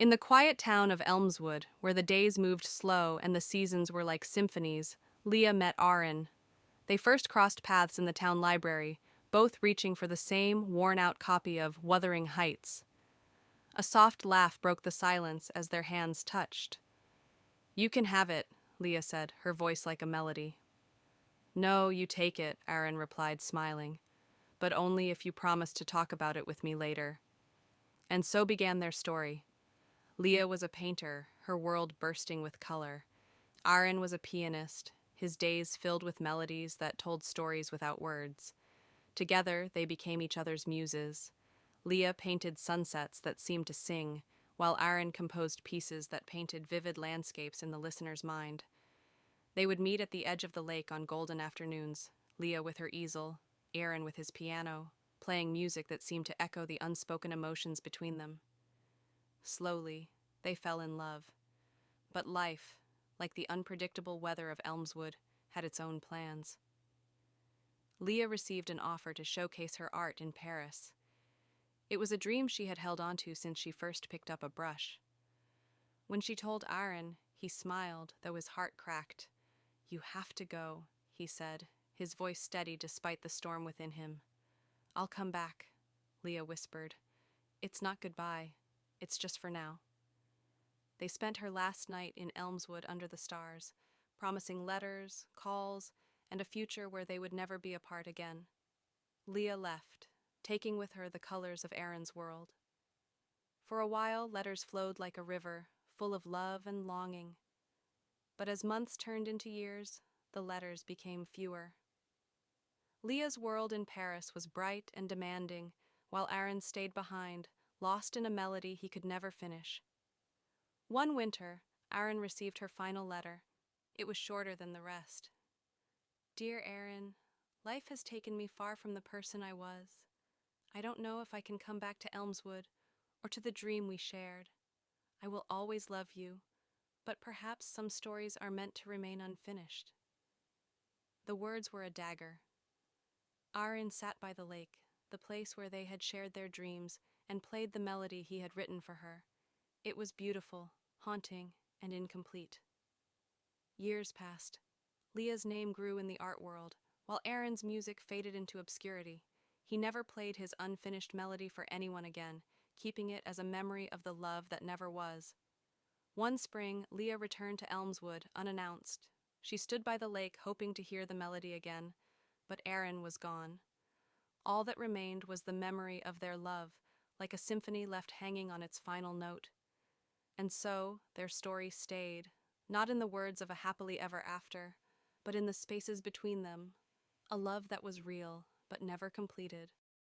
In the quiet town of Elmswood, where the days moved slow and the seasons were like symphonies, Leah met Arin. They first crossed paths in the town library, both reaching for the same worn-out copy of Wuthering Heights. A soft laugh broke the silence as their hands touched. "You can have it," Leah said, her voice like a melody. "No, you take it," Arin replied, smiling, "but only if you promise to talk about it with me later." And so began their story. Leah was a painter, her world bursting with color. Arin was a pianist, his days filled with melodies that told stories without words. Together, they became each other's muses. Leah painted sunsets that seemed to sing, while Arin composed pieces that painted vivid landscapes in the listener's mind. They would meet at the edge of the lake on golden afternoons, Leah with her easel, Arin with his piano, playing music that seemed to echo the unspoken emotions between them. Slowly, they fell in love. But life, like the unpredictable weather of Elmswood, had its own plans. Leah received an offer to showcase her art in Paris. It was a dream she had held onto since she first picked up a brush. When she told Arin, he smiled, though his heart cracked. "You have to go," he said, his voice steady despite the storm within him. "I'll come back," Leah whispered. "It's not goodbye. It's just for now." They spent her last night in Elmswood under the stars, promising letters, calls, and a future where they would never be apart again. Leah left, taking with her the colors of Arin's world. For a while, letters flowed like a river, full of love and longing. But as months turned into years, the letters became fewer. Leah's world in Paris was bright and demanding, while Arin stayed behind, lost in a melody he could never finish. One winter, Arin received her final letter. It was shorter than the rest. "Dear Arin, life has taken me far from the person I was. I don't know if I can come back to Elmswood or to the dream we shared. I will always love you, but perhaps some stories are meant to remain unfinished." The words were a dagger. Arin sat by the lake, the place where they had shared their dreams, and played the melody he had written for her. It was beautiful, haunting, and incomplete. Years passed. Leah's name grew in the art world, while Arin's music faded into obscurity. He never played his unfinished melody for anyone again, keeping it as a memory of the love that never was. One spring, Leah returned to Elmswood, unannounced. She stood by the lake, hoping to hear the melody again, but Arin was gone. All that remained was the memory of their love, like a symphony left hanging on its final note. And so, their story stayed, not in the words of a happily ever after, but in the spaces between them, a love that was real, but never completed.